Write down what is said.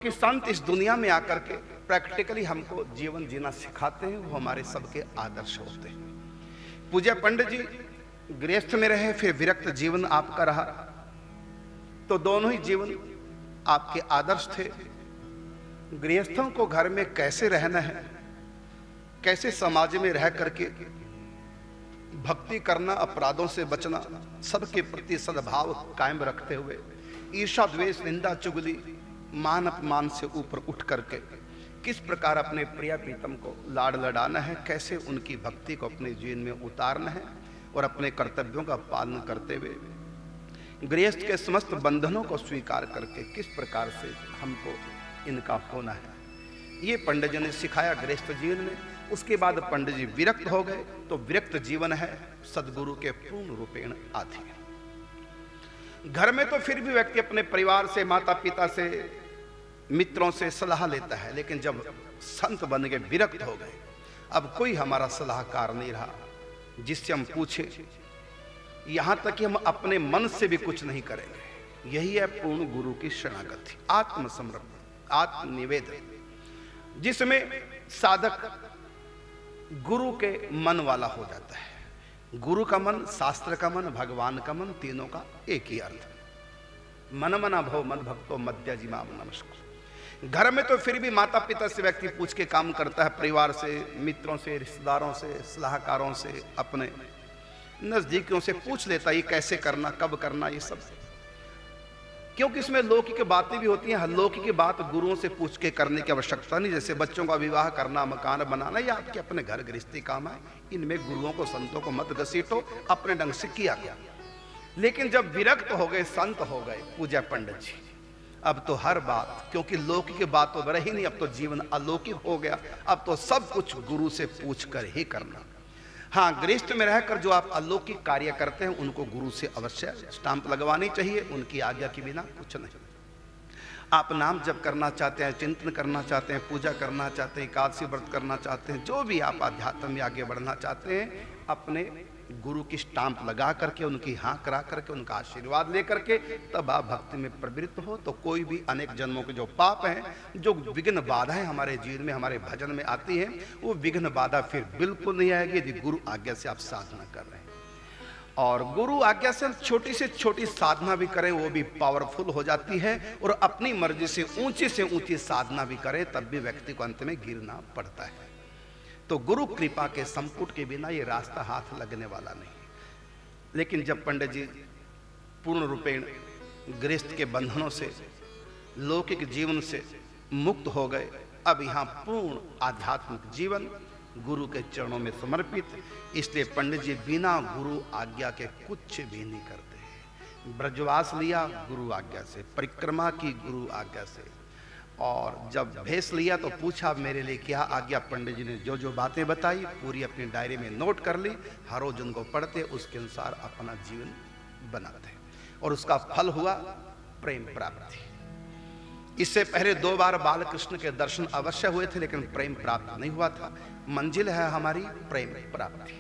कि संत इस दुनिया में आकर के प्रैक्टिकली हमको जीवन जीना सिखाते हैं, वो हमारे सबके आदर्श होते हैं। पूज्य पंडित जी गृहस्थ में रहे, फिर विरक्त जीवन आपका रहा, तो दोनों ही जीवन आपके आदर्श थे। गृहस्थों को घर में कैसे रहना है, कैसे समाज में रह करके भक्ति करना, अपराधों से बचना, सबके प्रति सद्भाव कायम रखते हुए ईर्ष्या द्वेष निंदा चुगली मान अपमान से ऊपर उठ करके किस प्रकार अपने प्रिय प्रीतम को लाड़ लड़ाना है, कैसे उनकी भक्ति को अपने जीवन में उतारना है और अपने कर्तव्यों का पालन करते हुए गृहस्थ के समस्त बंधनों को स्वीकार करके किस प्रकार से हमको इनका होना है, ये पंडित जी ने सिखाया गृहस्थ जीवन में। उसके बाद पंडित जी विरक्त हो गए, तो विरक्त जीवन है सदगुरु के पूर्ण रूपेण आधीन। घर में तो फिर भी व्यक्ति अपने परिवार से, माता पिता से, मित्रों से सलाह लेता है, लेकिन जब संत बन गए, विरक्त हो गए, अब कोई हमारा सलाहकार नहीं रहा जिससे हम पूछे, यहां तक कि हम अपने मन से भी कुछ नहीं करेंगे। यही है पूर्ण गुरु की शरणागति, आत्मसमर्पण, आत्मनिवेदन, जिसमें साधक गुरु के मन वाला हो जाता है। गुरु का मन, शास्त्र का मन, भगवान का मन, तीनों का एक ही अर्थ। मन मना भव मद भक्तो मध्य जिमा नमस्कार। घर में तो फिर भी माता पिता से व्यक्ति पूछ के काम करता है, परिवार से, मित्रों से, रिश्तेदारों से, सलाहकारों से, अपने नजदीकियों से पूछ लेता है ये कैसे करना, कब करना, ये सब, क्योंकि इसमें लौकिक बातें भी होती हैं। लौकिक बात गुरुओं से पूछ के करने की आवश्यकता नहीं। जैसे बच्चों का विवाह करना, मकान बनाना, या आपके अपने घर गृहस्थी काम है, इनमें गुरुओं को, संतों को मत घसीटो, अपने ढंग से किया गया। लेकिन जब विरक्त हो गए, संत हो गए पूज्य पंडित जी, अब तो हर बात, क्योंकि लौकिक बात तो रही नहीं, अब तो जीवन अलौकिक हो गया, अब तो सब कुछ गुरु से पूछ कर ही करना। हाँ, गृहस्थ में रहकर जो आप अलौकिक कार्य करते हैं उनको गुरु से अवश्य स्टांप लगवानी चाहिए, उनकी आज्ञा के बिना कुछ नहीं। आप नाम जप करना चाहते हैं, चिंतन करना चाहते हैं, पूजा करना चाहते हैं, एकादशी व्रत करना चाहते हैं, जो भी आप आध्यात्म में आगे बढ़ना चाहते हैं, अपने गुरु की स्टांप लगा करके, उनकी हाँ करा करके, उनका आशीर्वाद ले करके तब आप भक्ति में प्रवृत्त हो, तो कोई भी अनेक जन्मों के जो पाप हैं, जो विघ्न बाधाएं हमारे जीवन में, हमारे भजन में आती हैं, वो विघ्न बाधा फिर बिल्कुल नहीं आएगी यदि गुरु आज्ञा से आप साधना कर रहे हैं। और गुरु आज्ञा से छोटी से छोटी साधना भी करें, वो भी पावरफुल हो जाती है, और अपनी मर्जी से ऊंची साधना भी करें, तब भी व्यक्ति को अंत में गिरना पड़ता है। तो गुरु कृपा के संपुट के बिना ये रास्ता हाथ लगने वाला नहीं। लेकिन जब पंडित जी पूर्ण रूपेण गृहस्थ के बंधनों से, लौकिक जीवन से मुक्त हो गए, अब यहाँ पूर्ण आध्यात्मिक जीवन गुरु के चरणों में समर्पित। इसलिए पंडित जी बिना गुरु आज्ञा के कुछ भी नहीं करते। ब्रजवास लिया गुरु आज्ञा से, परिक्रमा की गुरु आज्ञा से, और जब भेष लिया तो पूछा मेरे लिए क्या आज्ञा। पंडित जी ने जो जो बातें बताई पूरी अपनी डायरी में नोट कर ली, हर रोज उनको पढ़ते, उसके अनुसार अपना जीवन बनाते, और उसका फल हुआ प्रेम प्राप्ति। इससे पहले 2 बार बालकृष्ण के दर्शन अवश्य हुए थे, लेकिन प्रेम प्राप्त नहीं हुआ था। मंजिल है हमारी प्रेम प्राप्ति।